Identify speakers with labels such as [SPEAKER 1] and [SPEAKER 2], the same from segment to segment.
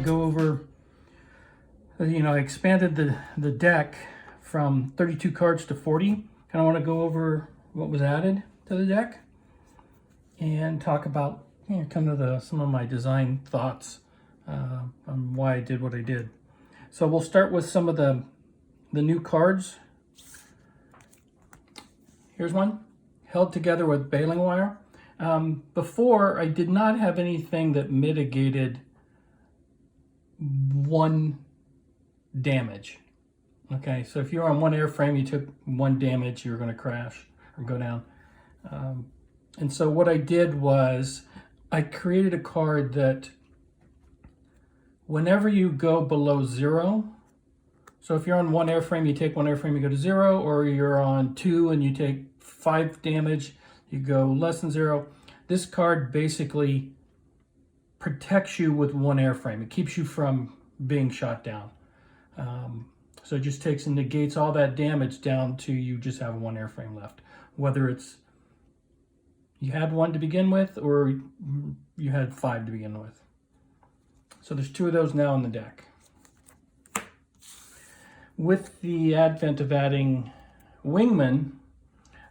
[SPEAKER 1] go over, I expanded the deck from 32 cards to 40. Kind of want to go over what was added to the deck and talk about, come to some of my design thoughts on why I did what I did. So we'll start with some of the new cards. Here's one, held together with baling wire. Before, I did not have anything that mitigated 1 damage. Okay, so if you're on 1 airframe, you took 1 damage, you're going to crash or go down. And so what I did was I created a card that whenever you go below 0, so if you're on 1 airframe, you take 1 airframe, you go to 0, or you're on 2 and you take 5 damage, you go less than 0. This card basically protects you with 1 airframe. It keeps you from being shot down. So it just takes and negates all that damage down to you just have 1 airframe left. Whether it's you had 1 to begin with or you had 5 to begin with. So there's 2 of those now in the deck. With the advent of adding wingman,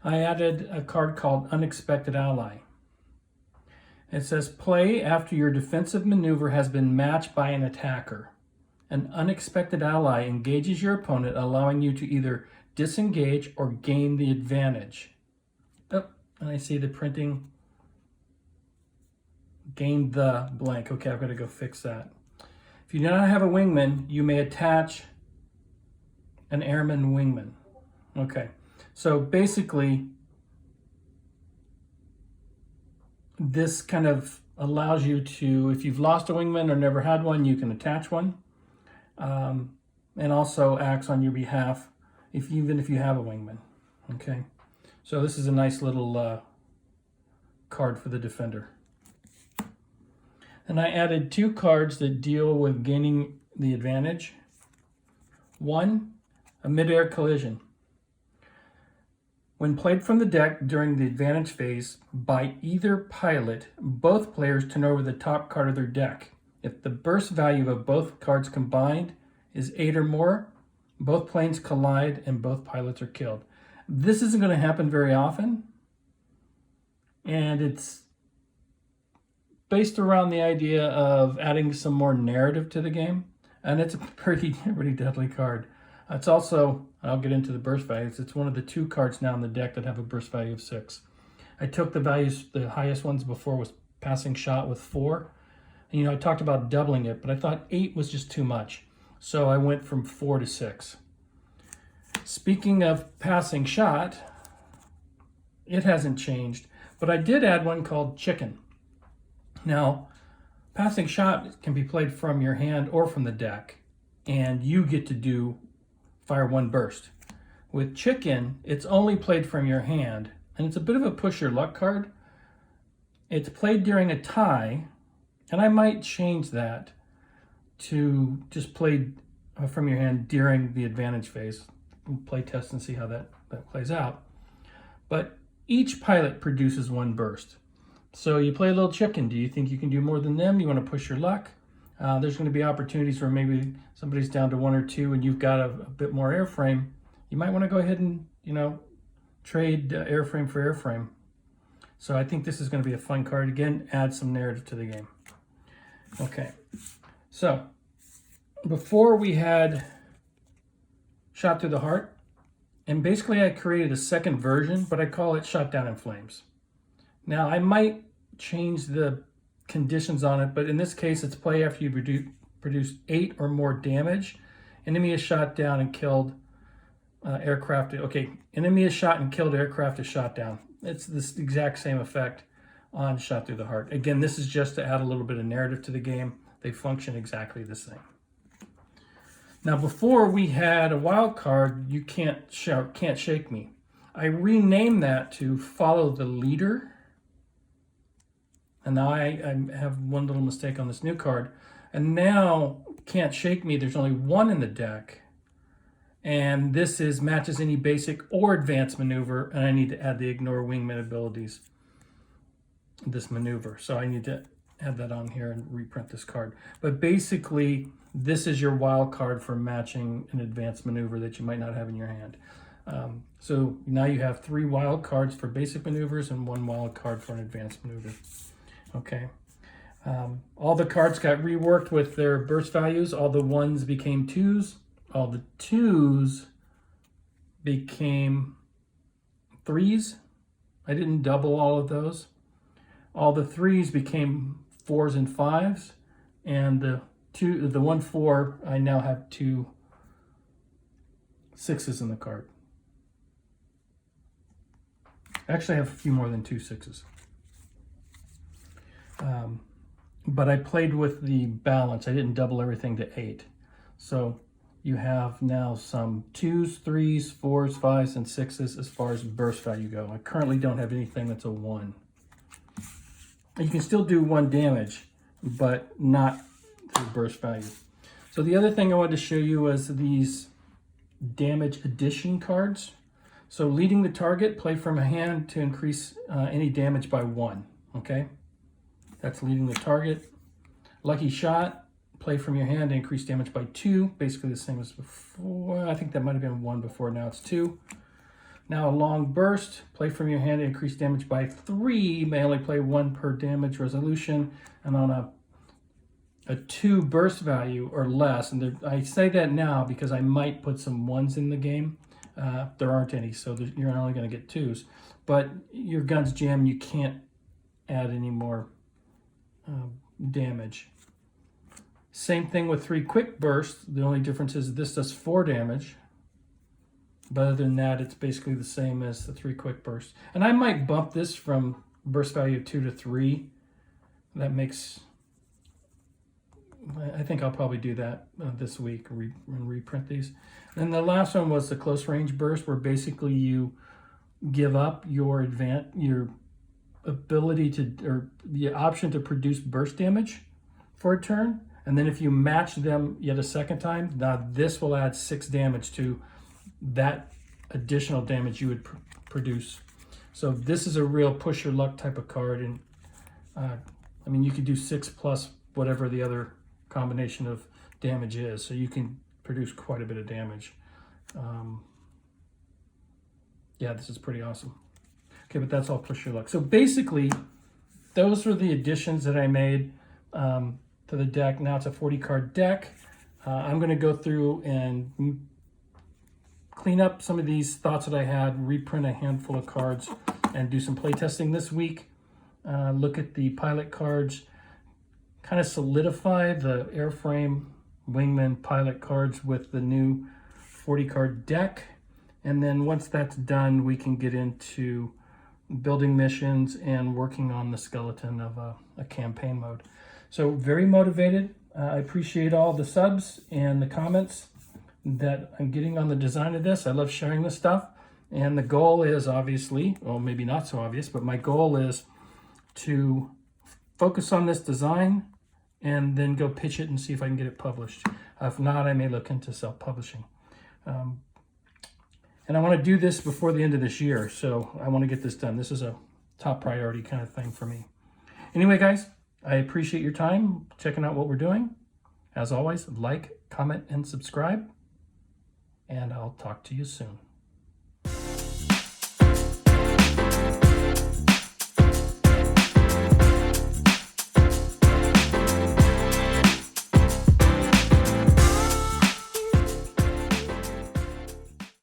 [SPEAKER 1] I added a card called Unexpected Ally. It says, play after your defensive maneuver has been matched by an attacker. An unexpected ally engages your opponent, allowing you to either disengage or gain the advantage. Oh, and I see the printing. Gain the blank. Okay, I've got to go fix that. If you do not have a wingman, you may attach an airman wingman. Okay, so basically, this kind of allows you to, if you've lost a wingman or never had one, you can attach one. And also acts on your behalf even if you have a wingman. Okay, so this is a nice little card for the defender. And I added 2 cards that deal with gaining the advantage. 1, a midair collision. When played from the deck during the advantage phase by either pilot, both players turn over the top card of their deck. If the burst value of both cards combined is 8 or more, both planes collide and both pilots are killed. This isn't going to happen very often, and it's based around the idea of adding some more narrative to the game, and it's a pretty deadly card. It's also, I'll get into the burst values, it's one of the 2 cards now in the deck that have a burst value of 6. I took the values, the highest ones before was passing shot with 4. And, I talked about doubling it, but I thought 8 was just too much. So I went from 4 to 6. Speaking of passing shot, it hasn't changed, but I did add one called chicken. Now, passing shot can be played from your hand or from the deck, and you get to fire 1 burst. With chicken, it's only played from your hand, and it's a bit of a push your luck card. It's played during a tie, and I might change that to just play from your hand during the advantage phase. We'll play test and see how that plays out. But each pilot produces 1 burst. So you play a little chicken. Do you think you can do more than them? You want to push your luck? There's going to be opportunities where maybe somebody's down to 1 or 2 and you've got a bit more airframe. You might want to go ahead and, trade airframe for airframe. So I think this is going to be a fun card. Again, add some narrative to the game. Okay, so before we had Shot Through the Heart, and basically I created a second version, but I call it Shot Down in Flames. Now I might change the conditions on it, but in this case it's play after you produce 8 or more damage. Enemy is shot down and killed. Aircraft, okay, enemy is shot and killed, aircraft is shot down. It's this exact same effect on Shot Through the Heart. Again, this is just to add a little bit of narrative to the game. They function exactly the same. Now, before we had a wild card, you can't shake me. I renamed that to Follow the Leader. And now I have one little mistake on this new card. And now, Can't Shake Me, there's only 1 in the deck. And this is matches any basic or advanced maneuver, and I need to add the ignore wingman abilities, this maneuver. So I need to add that on here and reprint this card. But basically, this is your wild card for matching an advanced maneuver that you might not have in your hand. So now you have 3 wild cards for basic maneuvers and 1 wild card for an advanced maneuver. Okay. All the cards got reworked with their burst values. All the 1s became 2s. All the 2s became 3s. I didn't double all of those. All the 3s became 4s and 5s. And the 1-4, I now have 2 6s in the card. Actually, I have a few more than 2 6s. But I played with the balance. I didn't double everything to 8. So you have now some 2s, 3s, 4s, 5s, and 6s as far as burst value go. I currently don't have anything that's a 1. You can still do 1 damage, but not through burst value. So the other thing I wanted to show you was these damage addition cards. So leading the target, play from a hand to increase any damage by 1, okay? That's leading the target. Lucky shot, play from your hand to increase damage by 2, basically the same as before. I think that might have been 1 before, now it's 2. Now a long burst, play from your hand to increase damage by 3, may only play 1 per damage resolution, and on a 2 burst value or less, and I say that now because I might put some 1s in the game. There aren't any, so you're only going to get 2s. But your gun's jammed, you can't add any more damage. Same thing with 3 quick bursts. The only difference is this does 4 damage. But other than that, it's basically the same as the 3 quick bursts. And I might bump this from burst value of 2 to 3. That makes... I think I'll probably do that this week and reprint these. And the last one was the close range burst, where basically you give up your ability to, or the option to produce burst damage for a turn. And then if you match them yet a second time, now this will add 6 damage to that additional damage you would produce. So this is a real push your luck type of card. And I mean, you could do 6 plus whatever the other combination of damage is, so you can produce quite a bit of damage. Yeah, this is pretty awesome. Okay, but that's all push your luck. So basically, those were the additions that I made to the deck. Now it's a 40 card deck. I'm going to go through and clean up some of these thoughts that I had, reprint a handful of cards, and do some playtesting this week. Look at the pilot cards, kind of solidify the airframe wingman pilot cards with the new 40 card deck. And then once that's done, we can get into building missions and working on the skeleton of a campaign mode. So very motivated. I appreciate all the subs and the comments that I'm getting on the design of this. I love sharing this stuff. And the goal is obviously, well, maybe not so obvious, but my goal is to focus on this design and then go pitch it and see if I can get it published. If not, I may look into self-publishing. And I want to do this before the end of this year, so I want to get this done. This is a top priority kind of thing for me. Anyway, guys, I appreciate your time checking out what we're doing. As always, like, comment, and subscribe, and I'll talk to you soon.